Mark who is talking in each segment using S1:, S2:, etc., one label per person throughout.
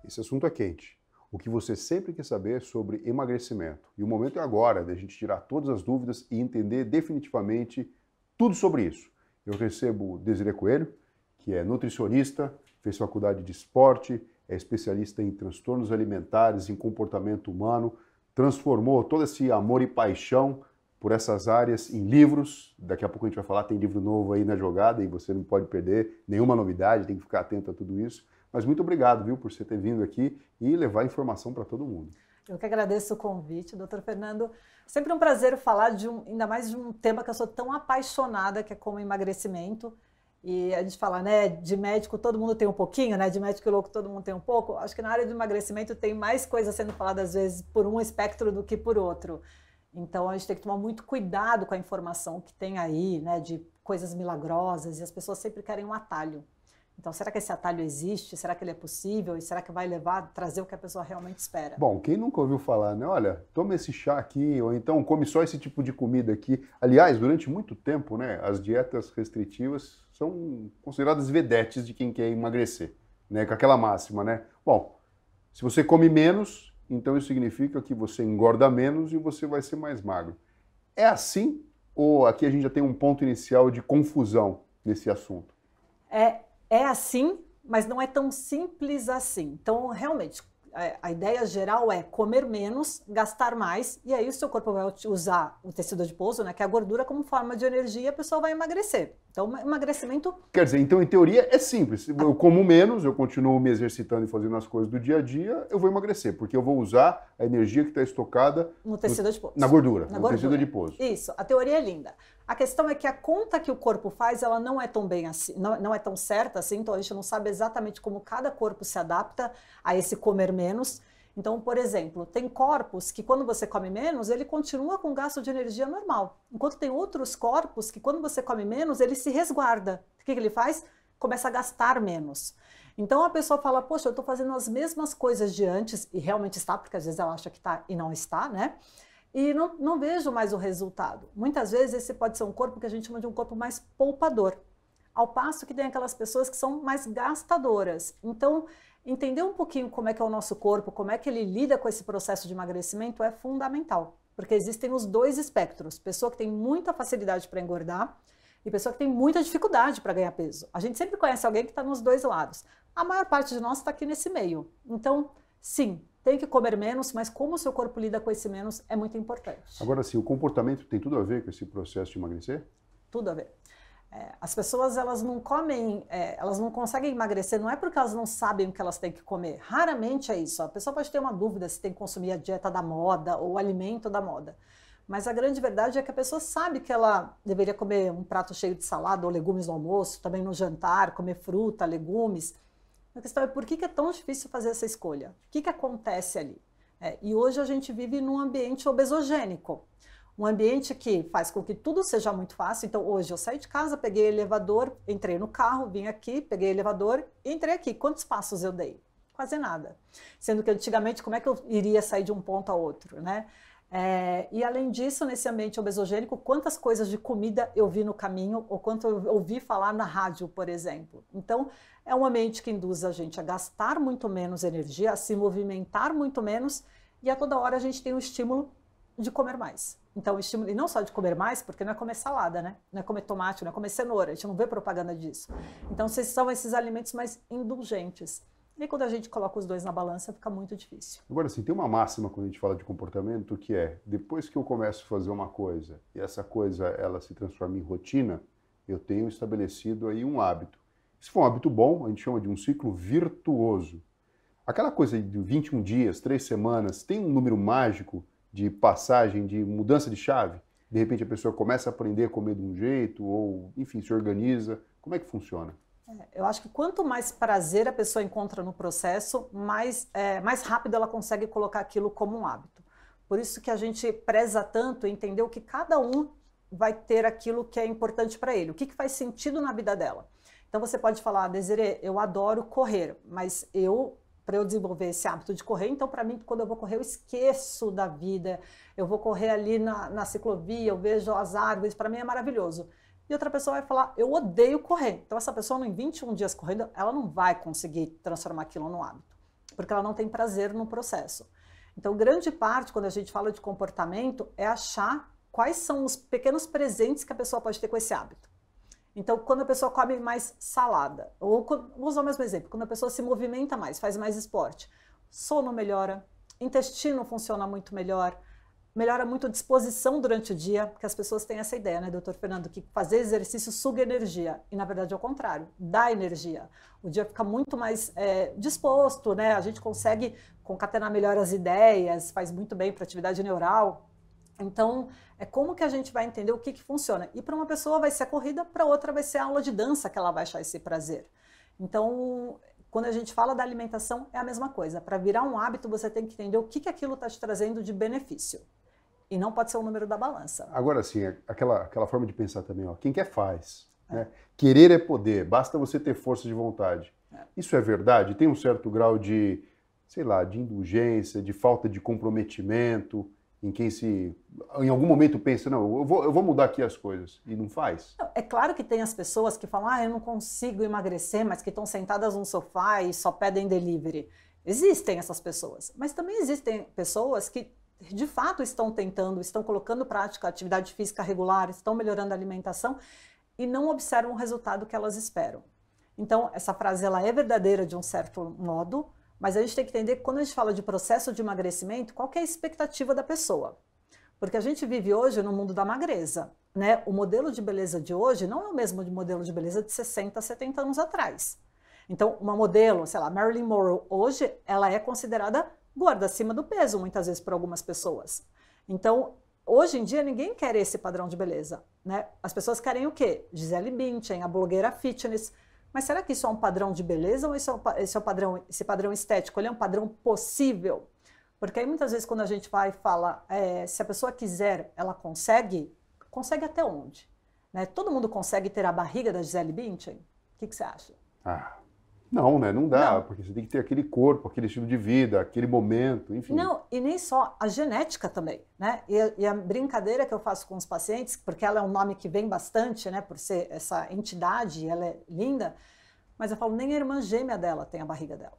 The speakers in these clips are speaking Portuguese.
S1: Esse assunto é quente. O que você sempre quer saber sobre emagrecimento. E o momento é agora da gente tirar todas as dúvidas e entender definitivamente tudo sobre isso. Eu recebo Desirê Coelho, que é nutricionista, fez faculdade de esporte, é especialista em transtornos alimentares, em comportamento humano, transformou todo esse amor e paixão por essas áreas em livros. Daqui a pouco a gente vai falar, tem livro novo aí na jogada e você não pode perder nenhuma novidade, tem que ficar atento a tudo isso. Mas muito obrigado, viu, por você ter vindo aqui e levar informação para todo mundo.
S2: Eu que agradeço o convite, doutor Fernando. Sempre um prazer falar ainda mais de um tema que eu sou tão apaixonada, que é como emagrecimento. E a gente fala, né, de médico todo mundo tem um pouquinho, né, de médico louco todo mundo tem um pouco. Acho que na área do emagrecimento tem mais coisas sendo faladas às vezes por um espectro do que por outro. Então a gente tem que tomar muito cuidado com a informação que tem aí, né, de coisas milagrosas, e as pessoas sempre querem um atalho. Então, será que esse atalho existe? Será que ele é possível? E será que vai trazer o que a pessoa realmente espera?
S1: Bom, quem nunca ouviu falar, né? Olha, toma esse chá aqui, ou então come só esse tipo de comida aqui. Aliás, durante muito tempo, né, as dietas restritivas são consideradas vedetes de quem quer emagrecer, né? Com aquela máxima, né? Bom, se você come menos, então isso significa que você engorda menos e você vai ser mais magro. É assim? Ou aqui a gente já tem um ponto inicial de confusão nesse assunto?
S2: É assim, mas não é tão simples assim. Então, realmente, a ideia geral é comer menos, gastar mais, e aí o seu corpo vai usar o tecido adiposo, né, que é a gordura, como forma de energia, e a pessoa vai emagrecer. Então, emagrecimento...
S1: Quer dizer, então, em teoria, é simples. Eu como menos, eu continuo me exercitando e fazendo as coisas do dia a dia, eu vou emagrecer, porque eu vou usar a energia que está estocada
S2: no tecido adiposo.
S1: Na gordura,
S2: no
S1: tecido adiposo.
S2: Isso, a teoria é linda. A questão é que a conta que o corpo faz, ela não é tão bem assim, não é tão certa assim, então a gente não sabe exatamente como cada corpo se adapta a esse comer menos. Então, por exemplo, tem corpos que quando você come menos, ele continua com gasto de energia normal. Enquanto tem outros corpos que quando você come menos, ele se resguarda. O que ele faz? Começa a gastar menos. Então a pessoa fala, poxa, eu estou fazendo as mesmas coisas de antes, e realmente está, porque às vezes ela acha que está e não está, né? E não vejo mais o resultado. Muitas vezes esse pode ser um corpo que a gente chama de um corpo mais poupador, ao passo que tem aquelas pessoas que são mais gastadoras. Então, entender um pouquinho como é que é o nosso corpo, como é que ele lida com esse processo de emagrecimento é fundamental, porque existem os dois espectros, pessoa que tem muita facilidade para engordar e pessoa que tem muita dificuldade para ganhar peso. A gente sempre conhece alguém que está nos dois lados. A maior parte de nós está aqui nesse meio. Então, sim, tem que comer menos, mas como o seu corpo lida com esse menos é muito importante.
S1: Agora sim, o comportamento tem tudo a ver com esse processo de emagrecer?
S2: Tudo a ver. As pessoas, elas não comem, elas não conseguem emagrecer, não é porque elas não sabem o que elas têm que comer. Raramente é isso. A pessoa pode ter uma dúvida se tem que consumir a dieta da moda ou o alimento da moda. Mas a grande verdade é que a pessoa sabe que ela deveria comer um prato cheio de salada ou legumes no almoço, também no jantar, comer fruta, legumes. A questão é por que é tão difícil fazer essa escolha? O que acontece ali? E hoje a gente vive num ambiente obesogênico. Um ambiente que faz com que tudo seja muito fácil. Então, hoje eu saí de casa, peguei elevador, entrei no carro, vim aqui, peguei elevador e entrei aqui. Quantos passos eu dei? Quase nada. Sendo que antigamente, como é que eu iria sair de um ponto a outro, né? E além disso, nesse ambiente obesogênico, quantas coisas de comida eu vi no caminho ou quanto eu ouvi falar na rádio, por exemplo. Então, é um ambiente que induz a gente a gastar muito menos energia, a se movimentar muito menos e a toda hora a gente tem o estímulo de comer mais. Então, o estímulo, e não só de comer mais, porque não é comer salada, né? Não é comer tomate, não é comer cenoura, a gente não vê propaganda disso. Então, são esses alimentos mais indulgentes. E quando a gente coloca os dois na balança, fica muito difícil.
S1: Agora, assim, tem uma máxima quando a gente fala de comportamento que é, depois que eu começo a fazer uma coisa e essa coisa ela se transforma em rotina, eu tenho estabelecido aí um hábito. Se for um hábito bom, a gente chama de um ciclo virtuoso. Aquela coisa de 21 dias, 3 semanas, tem um número mágico de passagem, de mudança de chave? De repente a pessoa começa a aprender a comer de um jeito ou, enfim, se organiza. Como é que funciona?
S2: Eu acho que quanto mais prazer a pessoa encontra no processo, mais rápido ela consegue colocar aquilo como um hábito. Por isso que a gente preza tanto em entender o que cada um vai ter aquilo que é importante para ele, o que faz sentido na vida dela. Então você pode falar, Desirê, eu adoro correr, mas para eu desenvolver esse hábito de correr, então para mim, quando eu vou correr, eu esqueço da vida, eu vou correr ali na ciclovia, eu vejo as árvores, para mim é maravilhoso. E outra pessoa vai falar, eu odeio correr. Então essa pessoa, em 21 dias correndo, ela não vai conseguir transformar aquilo num hábito. porque ela não tem prazer no processo. Então, grande parte, quando a gente fala de comportamento, é achar quais são os pequenos presentes que a pessoa pode ter com esse hábito. Então, quando a pessoa come mais salada, ou vou usar o mesmo exemplo, quando a pessoa se movimenta mais, faz mais esporte, sono melhora, intestino funciona muito melhor, melhora muito a disposição durante o dia, porque as pessoas têm essa ideia, né, doutor Fernando, que fazer exercício suga energia, e na verdade é o contrário, dá energia. O dia fica muito mais disposto, né, a gente consegue concatenar melhor as ideias, faz muito bem para a atividade neural. Então, é como que a gente vai entender o que funciona. E para uma pessoa vai ser a corrida, para outra vai ser a aula de dança que ela vai achar esse prazer. Então, quando a gente fala da alimentação, é a mesma coisa. Para virar um hábito, você tem que entender o que aquilo está te trazendo de benefício. E não pode ser o número da balança.
S1: Agora, sim, aquela forma de pensar também, ó, quem quer faz. Né? Querer é poder, basta você ter força de vontade. Isso é verdade? Tem um certo grau de, sei lá, de indulgência, de falta de comprometimento, em quem em algum momento pensa, não, eu vou mudar aqui as coisas, e não faz?
S2: É claro que tem as pessoas que falam, eu não consigo emagrecer, mas que estão sentadas no sofá e só pedem delivery. Existem essas pessoas, mas também existem pessoas que de fato estão tentando, estão colocando em prática a atividade física regular, estão melhorando a alimentação e não observam o resultado que elas esperam. Então, essa frase ela é verdadeira de um certo modo, mas a gente tem que entender que quando a gente fala de processo de emagrecimento, qual que é a expectativa da pessoa? Porque a gente vive hoje no mundo da magreza, né? O modelo de beleza de hoje não é o mesmo modelo de beleza de 60, 70 anos atrás. Então, uma modelo, sei lá, Marilyn Monroe, hoje ela é considerada gorda, acima do peso, muitas vezes por algumas pessoas. Então, hoje em dia, ninguém quer esse padrão de beleza, né? As pessoas querem o quê? Gisele Bündchen, a blogueira fitness. Mas será que isso é um padrão de beleza ou esse padrão estético? Ele é um padrão possível? Porque aí muitas vezes quando a gente vai e fala, se a pessoa quiser, ela consegue até onde? Né? Todo mundo consegue ter a barriga da Gisele Bündchen? O que você acha?
S1: Não, né? Não dá,
S2: não.
S1: Porque você tem que ter aquele corpo, aquele estilo de vida, aquele momento, enfim.
S2: Não, e nem só, a genética também, né? E a brincadeira que eu faço com os pacientes, porque ela é um nome que vem bastante, né? Por ser essa entidade, ela é linda, mas eu falo, nem a irmã gêmea dela tem a barriga dela.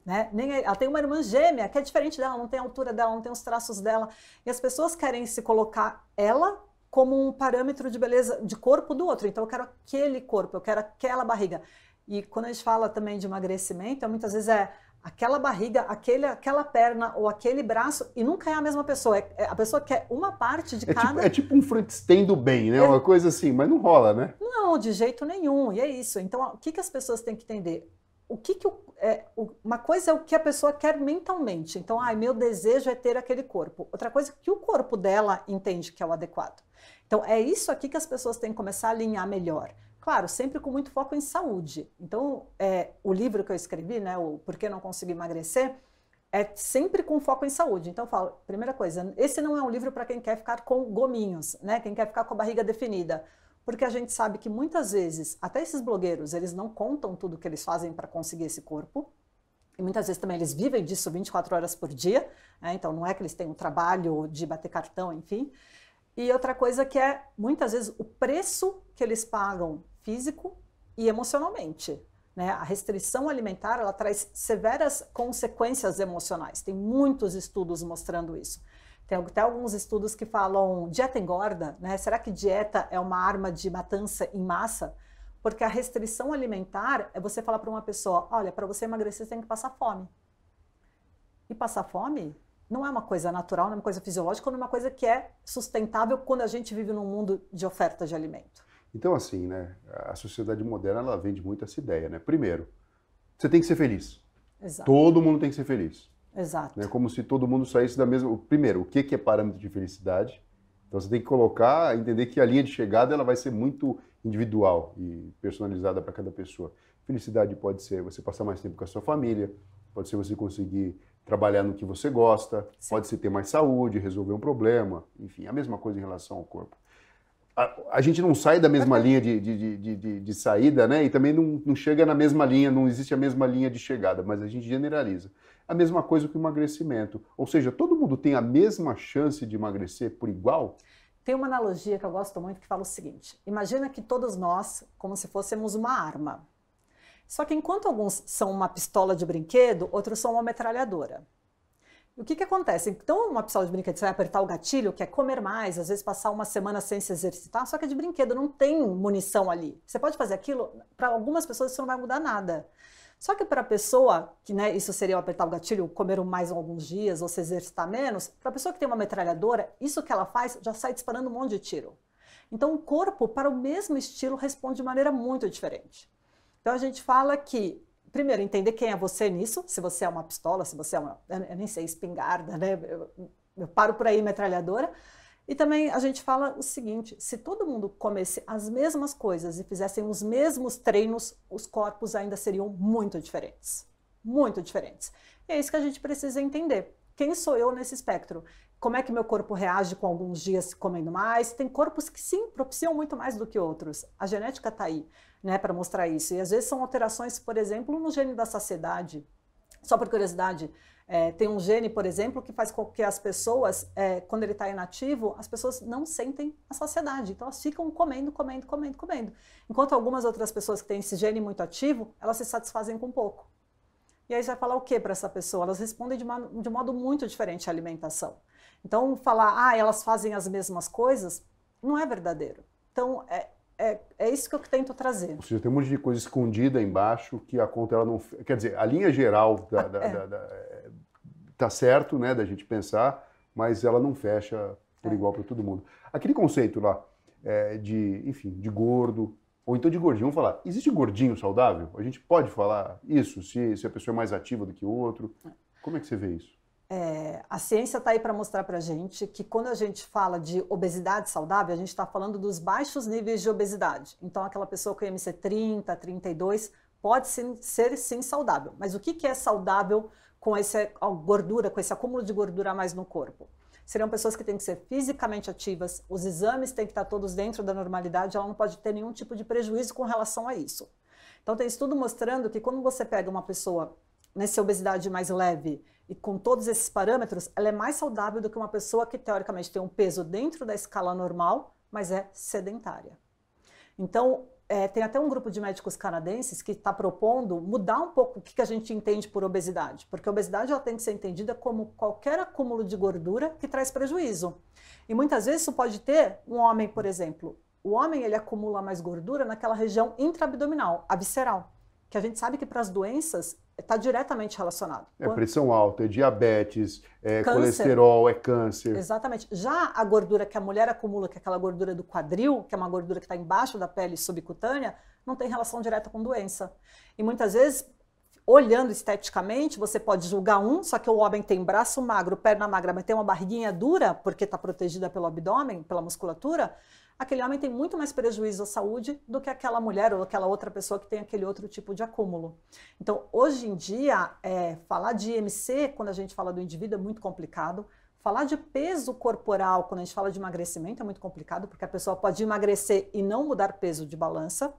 S2: Né? Ela tem uma irmã gêmea que é diferente dela, não tem a altura dela, não tem os traços dela. E as pessoas querem se colocar ela como um parâmetro de beleza, de corpo do outro. Então eu quero aquele corpo, eu quero aquela barriga. E quando a gente fala também de emagrecimento, muitas vezes é aquela barriga, aquela perna ou aquele braço, e nunca é a mesma pessoa. A pessoa quer uma parte de cada...
S1: É tipo um Frankenstein do bem, né? Uma coisa assim, mas não rola, né?
S2: Não, de jeito nenhum. E é isso. Então, o que as pessoas têm que entender? Uma coisa é o que a pessoa quer mentalmente. Então, meu desejo é ter aquele corpo. Outra coisa é que o corpo dela entende que é o adequado. Então, é isso aqui que as pessoas têm que começar a alinhar melhor. Claro, sempre com muito foco em saúde. Então, o livro que eu escrevi, né, o Por que Não Consegui Emagrecer, é sempre com foco em saúde. Então, eu falo, primeira coisa, esse não é um livro para quem quer ficar com gominhos, né, quem quer ficar com a barriga definida. Porque a gente sabe que muitas vezes, até esses blogueiros, eles não contam tudo que eles fazem para conseguir esse corpo. E muitas vezes também eles vivem disso 24 horas por dia, né? Então não é que eles têm um trabalho de bater cartão, enfim. E outra coisa que é, muitas vezes, o preço que eles pagam físico e emocionalmente. Né? A restrição alimentar, ela traz severas consequências emocionais. Tem muitos estudos mostrando isso. Tem até alguns estudos que falam dieta engorda, né? Será que dieta é uma arma de matança em massa? Porque a restrição alimentar é você falar para uma pessoa, olha, para você emagrecer você tem que passar fome. E passar fome não é uma coisa natural, não é uma coisa fisiológica, não é uma coisa que é sustentável quando a gente vive num mundo de oferta de alimento.
S1: Então assim, né, a sociedade moderna ela vende muito essa ideia, né? Primeiro, você tem que ser feliz.
S2: Exato.
S1: Todo mundo tem que ser feliz.
S2: Exato.
S1: Né? Como se todo mundo saísse da mesma... Primeiro, o que é parâmetro de felicidade? Então você tem que colocar, entender que a linha de chegada ela vai ser muito individual e personalizada para cada pessoa. Felicidade pode ser você passar mais tempo com a sua família, pode ser você conseguir trabalhar no que você gosta, sim, pode ser ter mais saúde, resolver um problema, enfim, a mesma coisa em relação ao corpo. A gente não sai da mesma linha de saída, né? E também não chega na mesma linha, não existe a mesma linha de chegada, mas a gente generaliza. A mesma coisa que o emagrecimento. Ou seja, todo mundo tem a mesma chance de emagrecer por igual?
S2: Tem uma analogia que eu gosto muito que fala o seguinte: imagina que todos nós, como se fôssemos uma arma. Só que enquanto alguns são uma pistola de brinquedo, outros são uma metralhadora. E o que acontece? Então, uma pistola de brinquedo, você vai apertar o gatilho, que é comer mais, às vezes passar uma semana sem se exercitar, só que é de brinquedo, não tem munição ali. Você pode fazer aquilo, para algumas pessoas isso não vai mudar nada. Só que para a pessoa, que né, isso seria apertar o gatilho, comer mais alguns dias ou se exercitar menos, para a pessoa que tem uma metralhadora, isso que ela faz já sai disparando um monte de tiro. Então, o corpo, para o mesmo estilo, responde de maneira muito diferente. Então a gente fala que, primeiro, entender quem é você nisso, se você é uma pistola, se você é uma, eu nem sei, espingarda, né? Eu paro por aí, metralhadora. E também a gente fala o seguinte, se todo mundo comesse as mesmas coisas e fizessem os mesmos treinos, os corpos ainda seriam muito diferentes. Muito diferentes. E é isso que a gente precisa entender. Quem sou eu nesse espectro? Como é que meu corpo reage com alguns dias comendo mais? Tem corpos que sim, propiciam muito mais do que outros. A genética está aí, né, para mostrar isso. E às vezes são alterações, por exemplo, no gene da saciedade. Só por curiosidade, tem um gene, por exemplo, que faz com que as pessoas, quando ele está inativo, as pessoas não sentem a saciedade. Então elas ficam comendo, comendo, comendo, comendo. Enquanto algumas outras pessoas que têm esse gene muito ativo, elas se satisfazem com pouco. E aí você vai falar o que para essa pessoa? Elas respondem de modo muito diferente à alimentação. Então, falar, elas fazem as mesmas coisas, não é verdadeiro. Então, é isso que eu tento trazer.
S1: Ou seja, tem um monte de coisa escondida embaixo que a conta ela não... Quer dizer, a linha geral tá certo, né, da gente pensar, mas ela não fecha por igual para todo mundo. Aquele conceito lá enfim, de gordo, ou então de gordinho, vamos falar, existe gordinho saudável? A gente pode falar isso, se a pessoa é mais ativa do que o outro? Como é que você vê isso?
S2: A ciência está aí para mostrar para a gente que quando a gente fala de obesidade saudável, a gente está falando dos baixos níveis de obesidade. Então, aquela pessoa com IMC 30, 32, pode ser sim saudável. Mas o que é saudável com essa gordura, com esse acúmulo de gordura a mais no corpo? Seriam pessoas que têm que ser fisicamente ativas, os exames têm que estar todos dentro da normalidade, ela não pode ter nenhum tipo de prejuízo com relação a isso. Então, tem estudo mostrando que quando você pega uma pessoa nessa obesidade mais leve e com todos esses parâmetros, ela é mais saudável do que uma pessoa que teoricamente tem um peso dentro da escala normal, mas é sedentária. Então, tem até um grupo de médicos canadenses que está propondo mudar um pouco o que a gente entende por obesidade, porque a obesidade ela tem que ser entendida como qualquer acúmulo de gordura que traz prejuízo. E muitas vezes isso pode ter um homem, por exemplo, o homem ele acumula mais gordura naquela região intraabdominal, a visceral, que a gente sabe que para as doenças está diretamente relacionado.
S1: Pressão alta, é diabetes, colesterol, é câncer.
S2: Exatamente. Já a gordura que a mulher acumula, que é aquela gordura do quadril, que é uma gordura que está embaixo da pele subcutânea, não tem relação direta com doença. E muitas vezes, olhando esteticamente, você pode julgar só que o homem tem braço magro, perna magra, mas tem uma barriguinha dura, porque está protegida pelo abdômen, pela musculatura, aquele homem tem muito mais prejuízo à saúde do que aquela mulher ou aquela outra pessoa que tem aquele outro tipo de acúmulo. Então, hoje em dia, falar de IMC, quando a gente fala do indivíduo, é muito complicado. Falar de peso corporal, quando a gente fala de emagrecimento, é muito complicado, porque a pessoa pode emagrecer e não mudar peso de balança.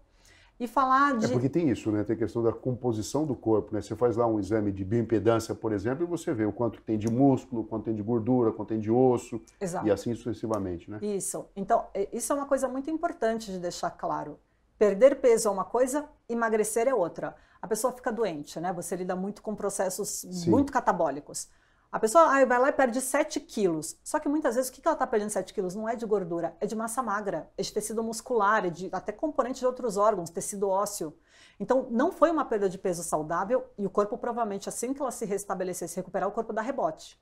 S2: E falar de...
S1: porque tem isso, né? Tem a questão da composição do corpo, né? Você faz lá um exame de bioimpedância, por exemplo, e você vê o quanto tem de músculo, quanto tem de gordura, quanto tem de osso,
S2: Exato.
S1: E assim sucessivamente, né?
S2: Isso. Então, isso é uma coisa muito importante de deixar claro. Perder peso é uma coisa, emagrecer é outra. A pessoa fica doente, né? Você lida muito com processos muito catabólicos. A pessoa vai lá e perde 7 quilos. Só que muitas vezes o que ela está perdendo 7 quilos não é de gordura, é de massa magra, é de tecido muscular, é de até componente de outros órgãos, tecido ósseo. Então não foi uma perda de peso saudável e o corpo provavelmente assim que ela se restabelecer, se recuperar, o corpo dá rebote.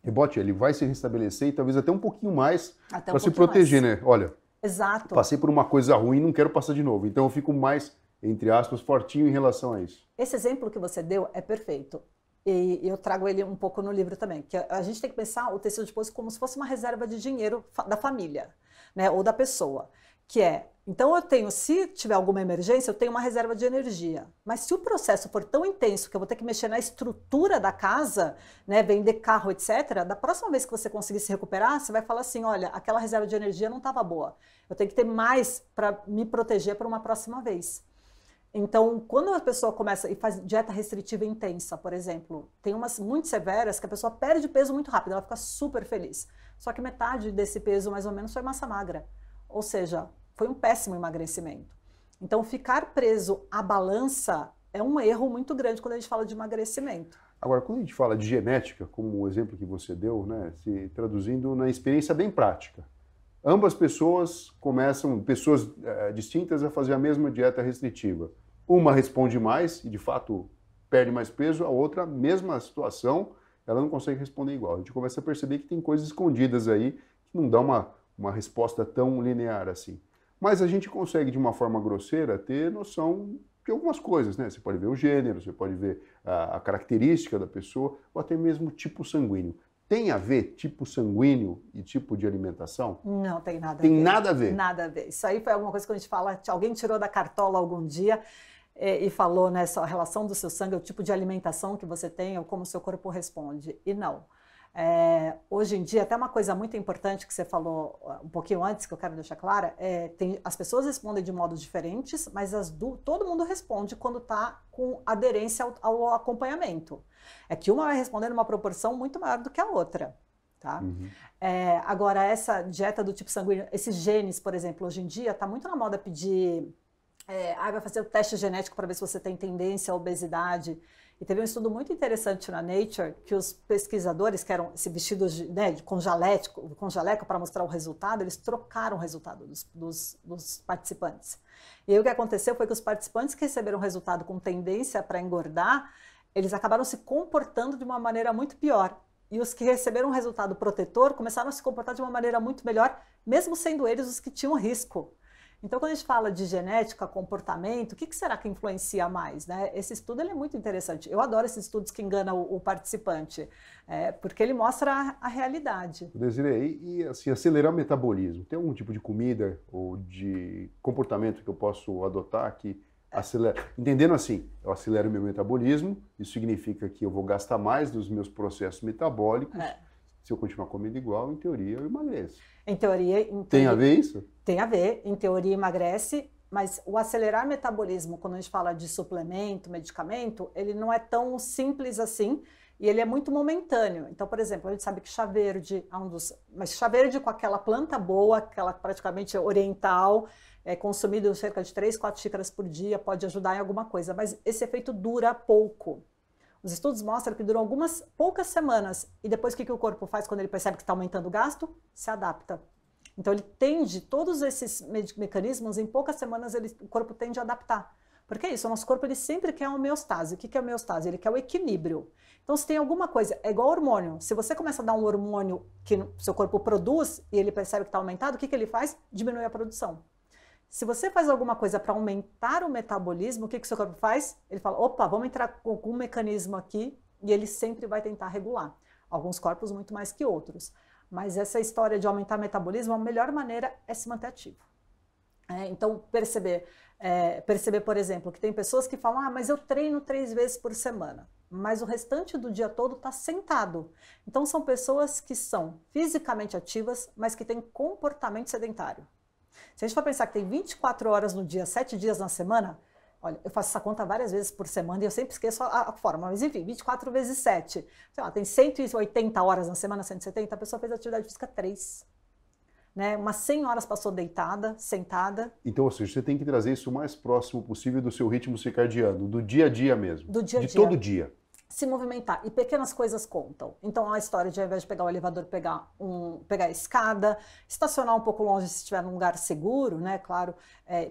S1: Rebote, ele vai se restabelecer e talvez até um pouquinho mais para se proteger, né? Olha,
S2: exato.
S1: Passei por uma coisa ruim, não quero passar de novo. Então eu fico mais, entre aspas, fortinho em relação a isso.
S2: Esse exemplo que você deu é perfeito. E eu trago ele um pouco no livro também, que a gente tem que pensar o tecido adiposo como se fosse uma reserva de dinheiro da família, né, ou da pessoa, que então eu tenho, se tiver alguma emergência, eu tenho uma reserva de energia, mas se o processo for tão intenso que eu vou ter que mexer na estrutura da casa, né, vender carro, etc., da próxima vez que você conseguir se recuperar, você vai falar assim, olha, aquela reserva de energia não estava boa, eu tenho que ter mais para me proteger para uma próxima vez. Então, quando a pessoa começa e faz dieta restritiva intensa, por exemplo, tem umas muito severas que a pessoa perde peso muito rápido, ela fica super feliz. Só que metade desse peso, mais ou menos, foi massa magra. Ou seja, foi um péssimo emagrecimento. Então, ficar preso à balança é um erro muito grande quando a gente fala de emagrecimento.
S1: Agora, quando a gente fala de genética, como o exemplo que você deu, né, se traduzindo na experiência bem prática, ambas pessoas começam, pessoas distintas, a fazer a mesma dieta restritiva. Uma responde mais e, de fato, perde mais peso, a outra, mesma situação, ela não consegue responder igual. A gente começa a perceber que tem coisas escondidas aí que não dá uma resposta tão linear assim. Mas a gente consegue, de uma forma grosseira, ter noção de algumas coisas, né? Você pode ver o gênero, você pode ver a característica da pessoa, ou até mesmo tipo sanguíneo. Tem a ver tipo sanguíneo e tipo de alimentação?
S2: Não tem nada a ver.
S1: Tem nada a ver?
S2: Nada a ver. Isso aí foi alguma coisa que a gente fala, alguém tirou da cartola algum dia e falou nessa relação do seu sangue, o tipo de alimentação que você tem, ou como o seu corpo responde. E não. Hoje em dia, até uma coisa muito importante que você falou um pouquinho antes, que eu quero deixar clara, as pessoas respondem de modos diferentes, mas todo mundo responde quando está com aderência ao acompanhamento. É que uma vai responder numa proporção muito maior do que a outra. Tá?
S1: Uhum.
S2: Agora, essa dieta do tipo sanguíneo, esses genes, por exemplo, hoje em dia está muito na moda pedir, vai fazer o teste genético para ver se você tem tendência à obesidade. E teve um estudo muito interessante na Nature, que os pesquisadores, que eram vestidos com jaleco para mostrar o resultado, eles trocaram o resultado dos participantes. E aí o que aconteceu foi que os participantes que receberam o resultado com tendência para engordar, eles acabaram se comportando de uma maneira muito pior. E os que receberam um resultado protetor começaram a se comportar de uma maneira muito melhor, mesmo sendo eles os que tinham risco. Então, quando a gente fala de genética, comportamento, o que será que influencia mais, né? Esse estudo ele é muito interessante. Eu adoro esses estudos que enganam o participante, porque ele mostra a realidade.
S1: Desiree, e assim, acelerar o metabolismo, tem algum tipo de comida ou de comportamento que eu posso adotar que acelera? Entendendo assim, eu acelero o meu metabolismo, isso significa que eu vou gastar mais dos meus processos metabólicos. Se eu continuar comendo igual, em teoria, eu emagreço.
S2: Em teoria,
S1: tem a ver isso?
S2: Tem a ver, em teoria emagrece, mas o acelerar metabolismo, quando a gente fala de suplemento, medicamento, ele não é tão simples assim e ele é muito momentâneo. Então, por exemplo, a gente sabe que chá verde é mas chá verde com aquela planta boa, aquela praticamente oriental, consumido cerca de 3, 4 xícaras por dia, pode ajudar em alguma coisa, mas esse efeito dura pouco. Os estudos mostram que duram poucas semanas e depois o que o corpo faz quando ele percebe que está aumentando o gasto? Se adapta. Então ele tende, todos esses mecanismos, em poucas semanas o corpo tende a adaptar. Porque é isso, o nosso corpo ele sempre quer a homeostase. O que é a homeostase? Ele quer o equilíbrio. Então se tem alguma coisa, é igual hormônio. Se você começa a dar um hormônio que o seu corpo produz e ele percebe que está aumentado, o que ele faz? Diminui a produção. Se você faz alguma coisa para aumentar o metabolismo, o que o seu corpo faz? Ele fala, opa, vamos entrar com algum mecanismo aqui e ele sempre vai tentar regular. Alguns corpos muito mais que outros. Mas essa história de aumentar o metabolismo, a melhor maneira é se manter ativo. Então, perceber, por exemplo, que tem pessoas que falam, mas eu treino 3 vezes por semana, mas o restante do dia todo está sentado. Então, são pessoas que são fisicamente ativas, mas que têm comportamento sedentário. Se a gente for pensar que tem 24 horas no dia, 7 dias na semana, olha, eu faço essa conta várias vezes por semana e eu sempre esqueço a forma, mas enfim, 24 vezes 7, sei lá, tem 180 horas na semana, 170, a pessoa fez atividade física 3. Né? Umas 100 horas passou deitada, sentada.
S1: Então, ou seja, você tem que trazer isso o mais próximo possível do seu ritmo circadiano, do dia a dia mesmo.
S2: Do dia a
S1: dia.
S2: De
S1: todo dia.
S2: Se movimentar. E pequenas coisas contam. Então, a história de, ao invés de pegar o elevador, pegar a escada, estacionar um pouco longe se estiver num lugar seguro, né? Claro,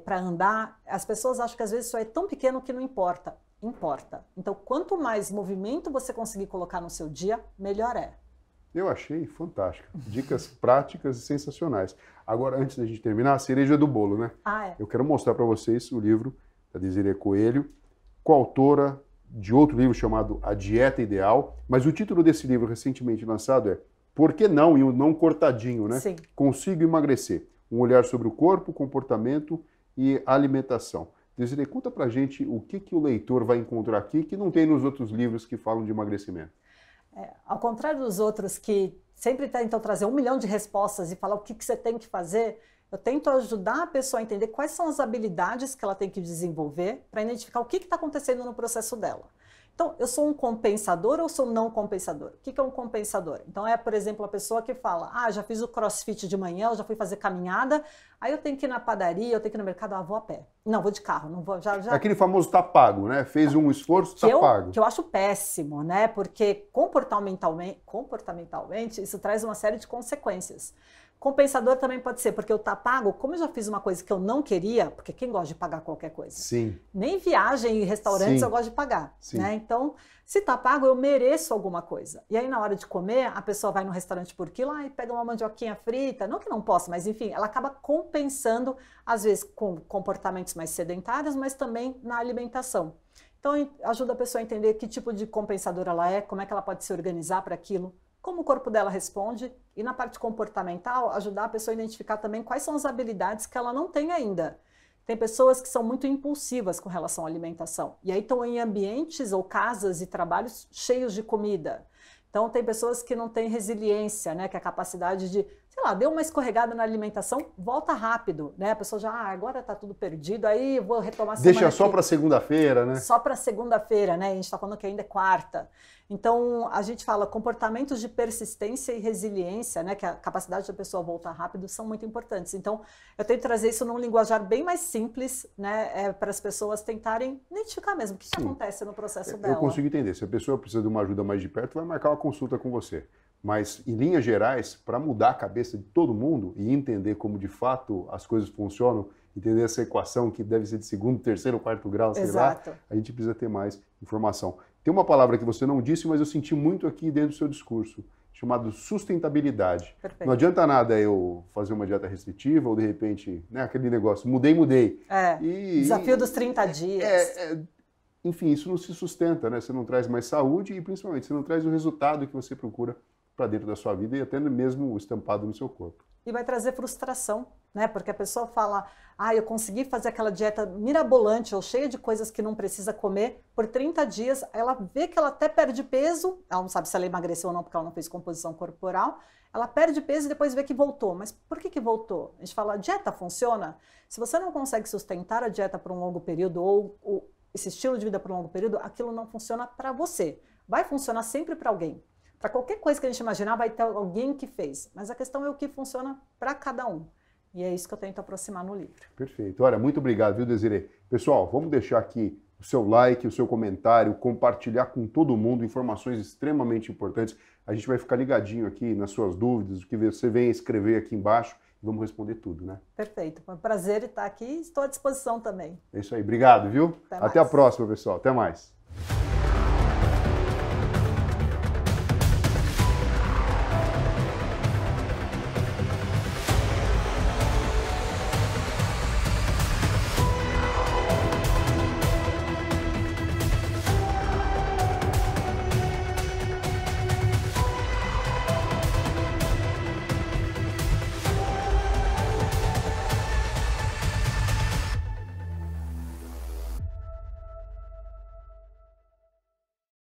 S2: para andar. As pessoas acham que às vezes isso é tão pequeno que não importa. Importa. Então, quanto mais movimento você conseguir colocar no seu dia, melhor é.
S1: Eu achei fantástico. Dicas práticas e sensacionais. Agora, antes da gente terminar, a cereja do bolo, né? Eu quero mostrar para vocês o livro da Desiree Coelho, coautora de outro livro chamado A Dieta Ideal, mas o título desse livro recentemente lançado é Por que não? E o não cortadinho, né?
S2: Sim.
S1: Consigo emagrecer. Um olhar sobre o corpo, comportamento e alimentação. Desiree, conta pra gente o que o leitor vai encontrar aqui que não tem nos outros livros que falam de emagrecimento.
S2: Ao contrário dos outros que sempre tentam trazer 1 milhão de respostas e falar o que você tem que fazer, eu tento ajudar a pessoa a entender quais são as habilidades que ela tem que desenvolver para identificar o que está acontecendo no processo dela. Então, eu sou um compensador ou sou não compensador? O que é um compensador? Então, é, por exemplo, a pessoa que fala, já fiz o crossfit de manhã, eu já fui fazer caminhada, aí eu tenho que ir na padaria, eu tenho que ir no mercado, vou a pé. Não, vou de carro, não vou, já...
S1: É aquele famoso tá pago, né? Fez um esforço, tá pago.
S2: Que eu acho péssimo, né? Porque comportamentalmente, isso traz uma série de consequências. Compensador também pode ser, porque eu tá pago, como eu já fiz uma coisa que eu não queria, porque quem gosta de pagar qualquer coisa?
S1: Sim.
S2: Nem viagem e restaurantes eu gosto de pagar, né? Então, se tá pago, eu mereço alguma coisa. E aí, na hora de comer, a pessoa vai no restaurante por quilo e pega uma mandioquinha frita, não que não possa, mas enfim, ela acaba compensando, às vezes, com comportamentos mais sedentários, mas também na alimentação. Então, ajuda a pessoa a entender que tipo de compensador ela é, como é que ela pode se organizar para aquilo, como o corpo dela responde, e na parte comportamental, ajudar a pessoa a identificar também quais são as habilidades que ela não tem ainda. Tem pessoas que são muito impulsivas com relação à alimentação, e aí estão em ambientes ou casas e trabalhos cheios de comida. Então, tem pessoas que não têm resiliência, né, que é a capacidade de, sei lá, deu uma escorregada na alimentação, volta rápido, né? A pessoa já, agora tá tudo perdido, aí vou retomar semana
S1: Deixa só para segunda-feira, né?
S2: Só para segunda-feira, né? A gente está falando que ainda é quarta. Então, a gente fala comportamentos de persistência e resiliência, né? Que a capacidade da pessoa voltar rápido são muito importantes. Então, eu tento trazer isso num linguajar bem mais simples, né? Para as pessoas tentarem identificar mesmo o que acontece no processo dela.
S1: Eu consigo entender. Se a pessoa precisa de uma ajuda mais de perto, vai marcar uma consulta com você. Mas, em linhas gerais, para mudar a cabeça de todo mundo e entender como de fato as coisas funcionam, entender essa equação que deve ser de segundo, terceiro, quarto grau, sei lá, a gente precisa ter mais informação. Tem uma palavra que você não disse, mas eu senti muito aqui dentro do seu discurso, chamado sustentabilidade.
S2: Perfeito.
S1: Não adianta nada eu fazer uma dieta restritiva ou, de repente, né, aquele negócio, mudei.
S2: Desafio dos 30 dias.
S1: Enfim, isso não se sustenta, né? Você não traz mais saúde e, principalmente, você não traz o resultado que você procura para dentro da sua vida e até mesmo estampado no seu corpo.
S2: E vai trazer frustração, né? Porque a pessoa fala, eu consegui fazer aquela dieta mirabolante ou cheia de coisas que não precisa comer por 30 dias, ela vê que ela até perde peso, ela não sabe se ela emagreceu ou não porque ela não fez composição corporal, ela perde peso e depois vê que voltou. Mas por que voltou? A gente fala, a dieta funciona? Se você não consegue sustentar a dieta por um longo período ou esse estilo de vida por um longo período, aquilo não funciona para você. Vai funcionar sempre para alguém. Para qualquer coisa que a gente imaginar, vai ter alguém que fez. Mas a questão é o que funciona para cada um. E é isso que eu tento aproximar no livro.
S1: Perfeito. Olha, muito obrigado, viu, Desirê? Pessoal, vamos deixar aqui o seu like, o seu comentário, compartilhar com todo mundo informações extremamente importantes. A gente vai ficar ligadinho aqui nas suas dúvidas, o que você vem escrever aqui embaixo e vamos responder tudo, né?
S2: Perfeito. Foi um prazer estar aqui e estou à disposição também.
S1: É isso aí. Obrigado, viu? Até a próxima, pessoal. Até mais.